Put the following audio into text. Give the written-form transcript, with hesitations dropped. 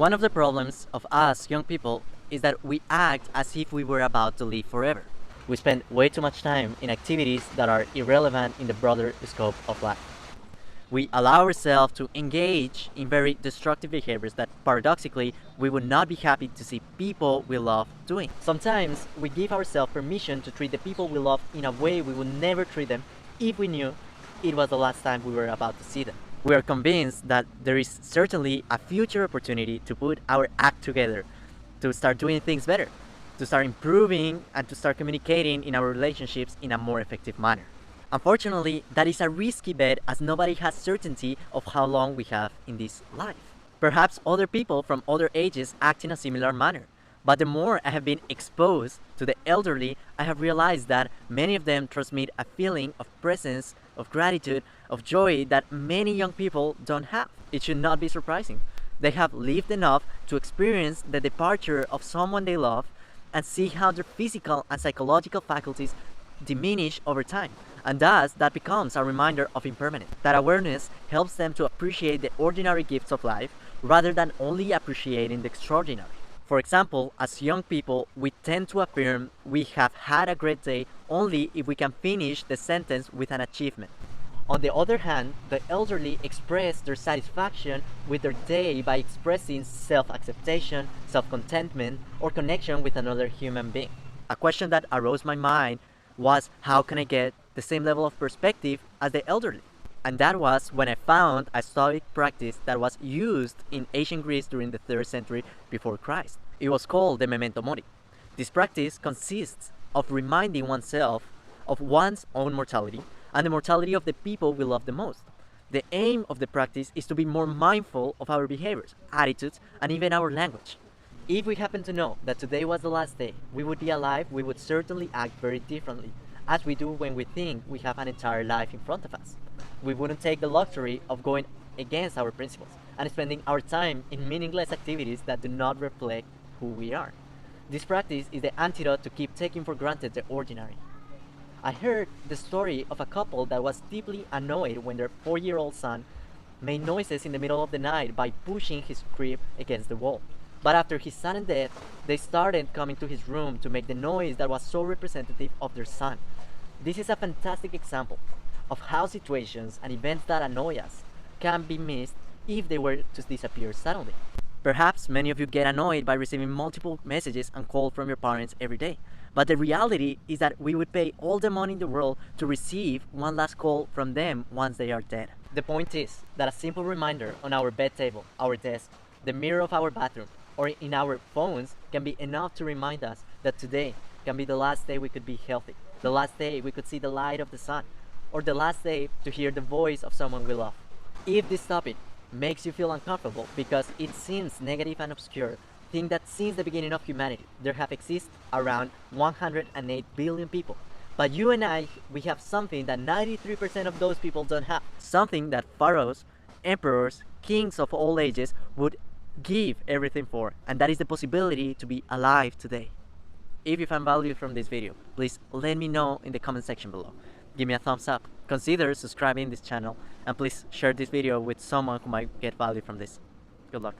One of the problems of us young people is that we act as if we were about to live forever. We spend way too much time in activities that are irrelevant in the broader scope of life. We allow ourselves to engage in very destructive behaviors that paradoxically we would not be happy to see people we love doing. Sometimes we give ourselves permission to treat the people we love in a way we would never treat them if we knew it was the last time we were about to see them. We are convinced that there is certainly a future opportunity to put our act together, to start doing things better, to start improving, and to start communicating in our relationships in a more effective manner. Unfortunately, that is a risky bet as nobody has certainty of how long we have in this life. Perhaps other people from other ages act in a similar manner, but the more I have been exposed to the elderly, I have realized that many of them transmit a feeling of presence, of gratitude, of joy that many young people don't have. It should not be surprising. They have lived enough to experience the departure of someone they love and see how their physical and psychological faculties diminish over time. And thus, that becomes a reminder of impermanence. That awareness helps them to appreciate the ordinary gifts of life rather than only appreciating the extraordinary. For example, as young people, we tend to affirm we have had a great day only if we can finish the sentence with an achievement. On the other hand, the elderly express their satisfaction with their day by expressing self-acceptation, self-contentment, or connection with another human being. A question that arose my mind was, how can I get the same level of perspective as the elderly? And that was when I found a stoic practice that was used in ancient Greece during the 3rd century before Christ. It was called the Memento Mori. This practice consists of reminding oneself of one's own mortality and the mortality of the people we love the most. The aim of the practice is to be more mindful of our behaviors, attitudes, and even our language. If we happen to know that today was the last day we would be alive, we would certainly act very differently, as we do when we think we have an entire life in front of us. We wouldn't take the luxury of going against our principles and spending our time in meaningless activities that do not reflect who we are. This practice is the antidote to keep taking for granted the ordinary. I heard the story of a couple that was deeply annoyed when their 4-year-old son made noises in the middle of the night by pushing his crib against the wall. But after his sudden death, they started coming to his room to make the noise that was so representative of their son. This is a fantastic example of how situations and events that annoy us can be missed if they were to disappear suddenly. Perhaps many of you get annoyed by receiving multiple messages and calls from your parents every day. But the reality is that we would pay all the money in the world to receive one last call from them once they are dead. The point is that a simple reminder on our bed table, our desk, the mirror of our bathroom, or in our phones can be enough to remind us that today can be the last day we could be healthy, the last day we could see the light of the sun, or the last day to hear the voice of someone we love. If this topic makes you feel uncomfortable because it seems negative and obscure, think that since the beginning of humanity, there have existed around 108 billion people. But you and I, we have something that 93% of those people don't have. Something that pharaohs, emperors, kings of all ages would give everything for, and that is the possibility to be alive today. If you found value from this video, please let me know in the comment section below. Give me a thumbs up, consider subscribing this channel, and please share this video with someone who might get value from this. Good luck.